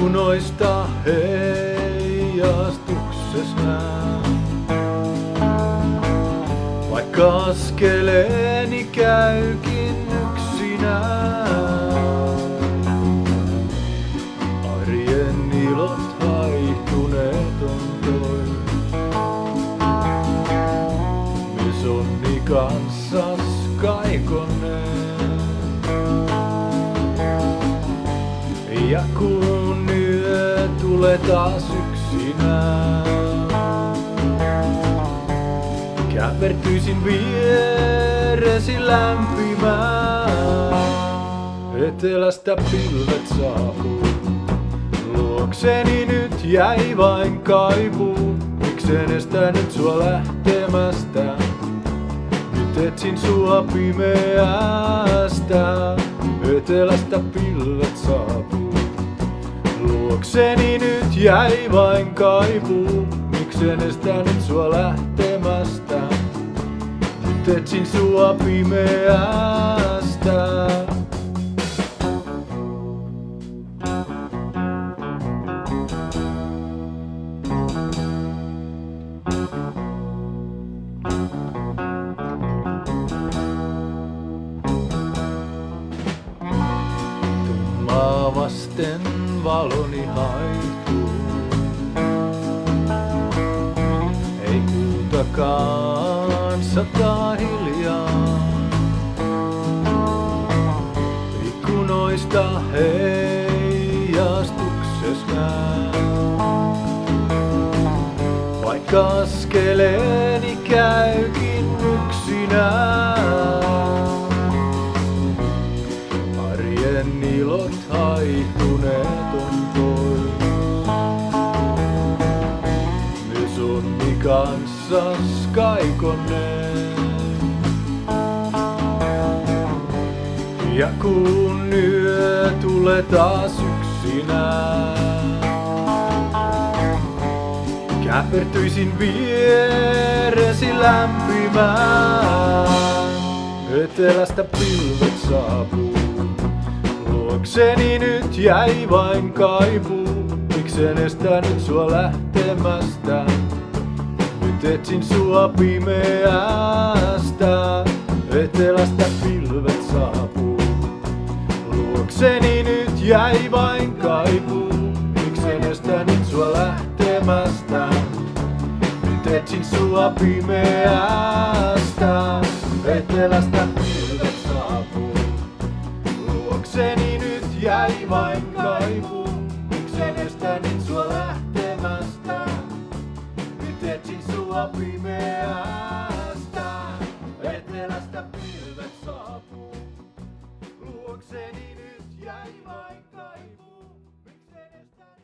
Ikkunoista heijastukses näen, vaikka askeleeni käykin yksinään. Arjen ilot haihtuneet on toi, mies onni kanssas kaikoneen. Ja kun yö tulee taas yksinään, käpertyisin vieresi lämpimään. Etelästä pilvet saapuu, luokseni nyt jäi vain kaipuu. Miksen estää nyt sua lähtemästä, nyt etsin sua pimeästä. Etelästä pilvet saapuu, luokseni nyt jäi vain kaipuu. Miksen estää nyt sua lähtemästä, nyt etsin sua pimeästä. Vasten valoni haihtuu, ei kuultakaan sataa hiljaa. Ikkunoista heijastukses näen, vaikka askeleeni käykin yksinään. Arjen ilot haihtuneet on pois, myös onni kanssas kaikoneen. Ja kun yö tulee taas yksinään, käpertyisin vieresi lämpimään. Etelästä pilvet saapuu, luokseni nyt jäi vain kaipuu. Miksen estää nyt sua lähtemästä, nyt etsin sua pimeästä. Etelästä pilvet saapuu, luokseni nyt jäi vain kaipuu. Miksen estää nyt sua lähtemästä, nyt etsin sua pimeästä. Etelästä pilvet saapuu, luokseni nyt jäi vain kaipuu. Miksen estän nyt sua lähtemästä, nyt etsin sua pimeästä. Etelästä pilvet saapuu, luokseni nyt jäi vain kaipuu. Miksen estän